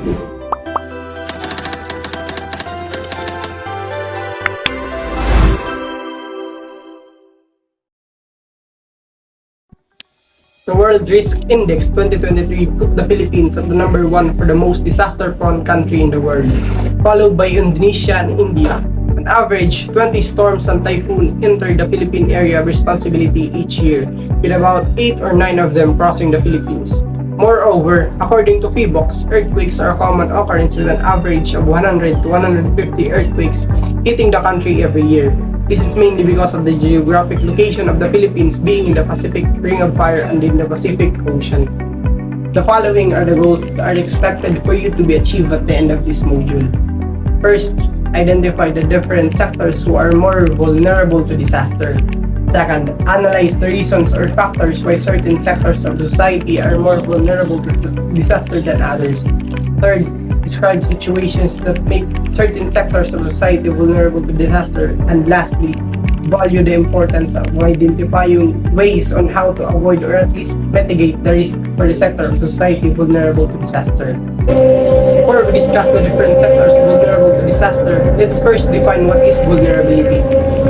The World Risk Index 2023 put the Philippines at the number 1 for the most disaster-prone country in the world, followed by Indonesia and India. On average, 20 storms and typhoon enter the Philippine area of responsibility each year, with about 8 or 9 of them crossing the Philippines. Moreover, according to PHIVOX, earthquakes are a common occurrence with an average of 100 to 150 earthquakes hitting the country every year. This is mainly because of the geographic location of the Philippines being in the Pacific Ring of Fire and in the Pacific Ocean. The following are the goals that are expected for you to be achieved at the end of this module. First, identify the different sectors who are more vulnerable to disaster. Second, analyze the reasons or factors why certain sectors of society are more vulnerable to disaster than others. Third, describe situations that make certain sectors of society vulnerable to disaster. And lastly, value the importance of identifying ways on how to avoid or at least mitigate the risk for the sector of society vulnerable to disaster. Before we discuss the different sectors vulnerable to disaster, let's first define what is vulnerability.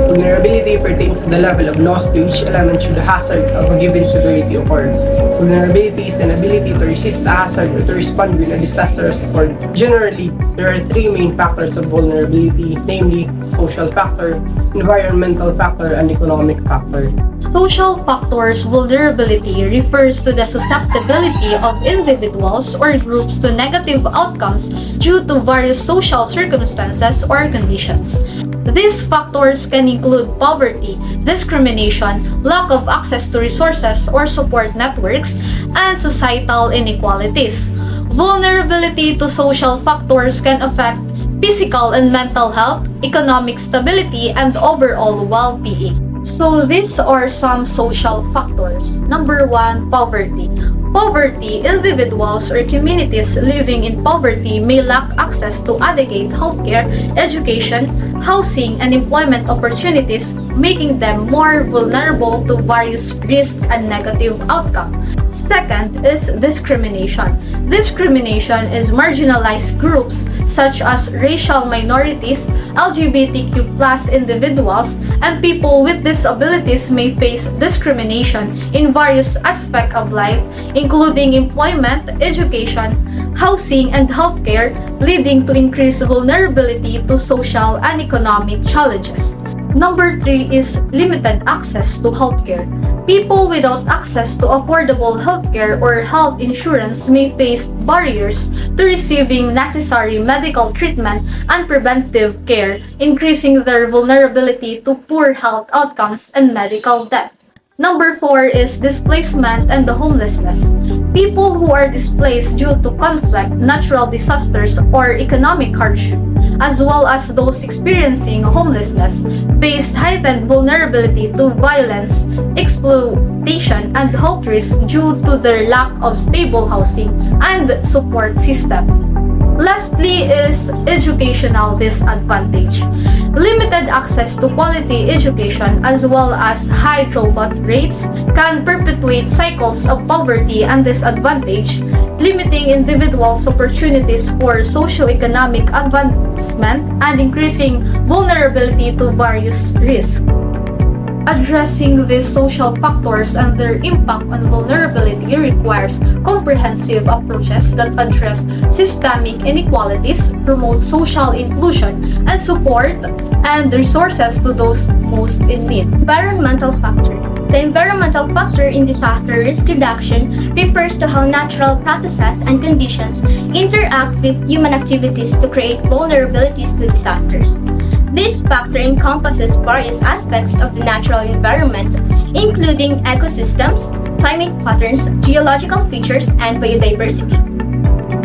Vulnerability pertains to the level of loss to each element should the hazard of a given severity occur. Vulnerability is an ability to resist a hazard or to respond when a disaster has occurred. Generally, there are three main factors of vulnerability, namely social factor, environmental factor, and economic factor. Social factors vulnerability refers to the susceptibility of individuals or groups to negative outcomes due to various social circumstances or conditions. These factors can include poverty, discrimination, lack of access to resources or support networks, and societal inequalities. Vulnerability to social factors can affect physical and mental health, economic stability, and overall well-being. So these are some social factors. Number 1, poverty. Poverty, individuals or communities living in poverty may lack access to adequate healthcare, education, housing, and employment opportunities, making them more vulnerable to various risks and negative outcomes. Second is discrimination. Discrimination is marginalized groups such as racial minorities, LGBTQ+ individuals, and people with disabilities may face discrimination in various aspects of life, including employment, education, housing, and healthcare, leading to increased vulnerability to social and economic challenges. Number 3 is limited access to healthcare. People without access to affordable healthcare or health insurance may face barriers to receiving necessary medical treatment and preventive care, increasing their vulnerability to poor health outcomes and medical debt. Number 4 is displacement and the homelessness. People who are displaced due to conflict, natural disasters, or economic hardship, as well as those experiencing homelessness, face heightened vulnerability to violence, exploitation, and health risks due to their lack of stable housing and support system. Lastly is educational disadvantage. Limited access to quality education as well as high dropout rates can perpetuate cycles of poverty and disadvantage, limiting individuals' opportunities for socio-economic advancement and increasing vulnerability to various risks. Addressing these social factors and their impact on vulnerability requires comprehensive approaches that address systemic inequalities, promote social inclusion, and support and resources to those most in need. Environmental factor. The environmental factor in disaster risk reduction refers to how natural processes and conditions interact with human activities to create vulnerabilities to disasters. This factor encompasses various aspects of the natural environment, including ecosystems, climate patterns, geological features, and biodiversity.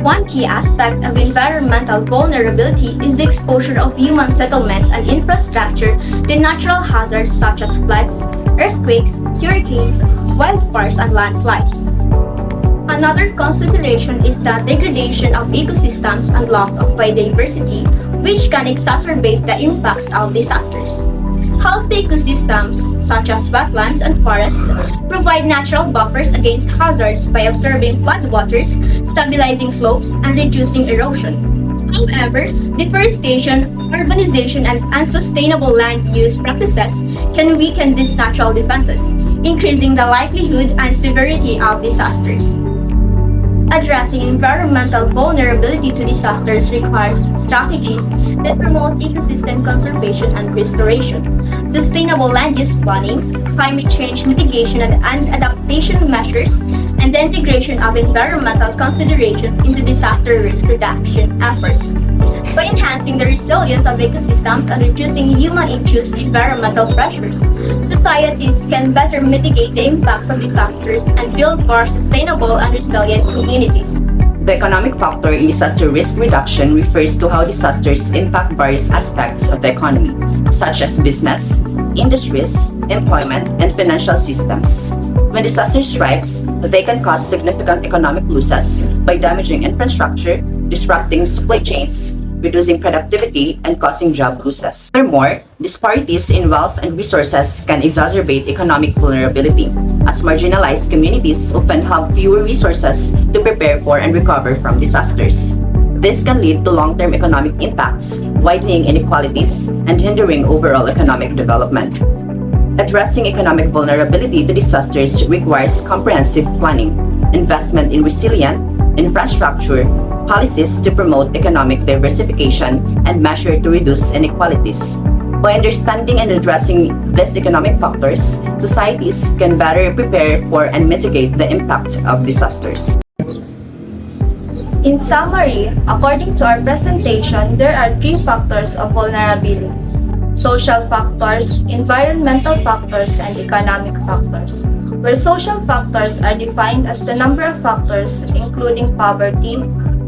One key aspect of environmental vulnerability is the exposure of human settlements and infrastructure to natural hazards such as floods, earthquakes, hurricanes, wildfires, and landslides. Another consideration is the degradation of ecosystems and loss of biodiversity, which can exacerbate the impacts of disasters. Healthy ecosystems, such as wetlands and forests, provide natural buffers against hazards by absorbing floodwaters, stabilizing slopes, and reducing erosion. However, deforestation, urbanization, and unsustainable land use practices can weaken these natural defenses, increasing the likelihood and severity of disasters. Addressing environmental vulnerability to disasters requires strategies that promote ecosystem conservation and restoration, sustainable land use planning, climate change mitigation and adaptation measures, and the integration of environmental considerations into disaster risk reduction efforts. By enhancing the resilience of ecosystems and reducing human-induced environmental pressures, societies can better mitigate the impacts of disasters and build more sustainable and resilient communities. The economic factor in disaster risk reduction refers to how disasters impact various aspects of the economy, such as business, industries, employment, and financial systems. When disaster strikes, they can cause significant economic losses by damaging infrastructure, disrupting supply chains, reducing productivity, and causing job losses. Furthermore, disparities in wealth and resources can exacerbate economic vulnerability, as marginalized communities often have fewer resources to prepare for and recover from disasters. This can lead to long-term economic impacts, widening inequalities, and hindering overall economic development. Addressing economic vulnerability to disasters requires comprehensive planning, investment in resilient infrastructure, policies to promote economic diversification, and measures to reduce inequalities. By understanding and addressing these economic factors, societies can better prepare for and mitigate the impact of disasters. In summary, according to our presentation, there are three factors of vulnerability: social factors, environmental factors, and economic factors. Where social factors are defined as the number of factors including poverty,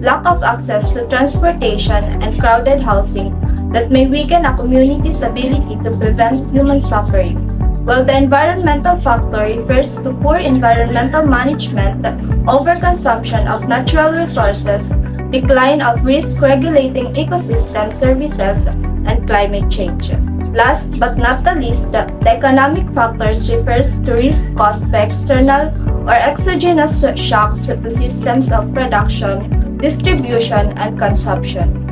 lack of access to transportation, and crowded housing that may weaken a community's ability to prevent human suffering. While the environmental factor refers to poor environmental management, overconsumption of natural resources, decline of risk-regulating ecosystem services, and climate change. Last but not the least, the economic factors refers to risk caused by external or exogenous shocks to systems of production, distribution, and consumption.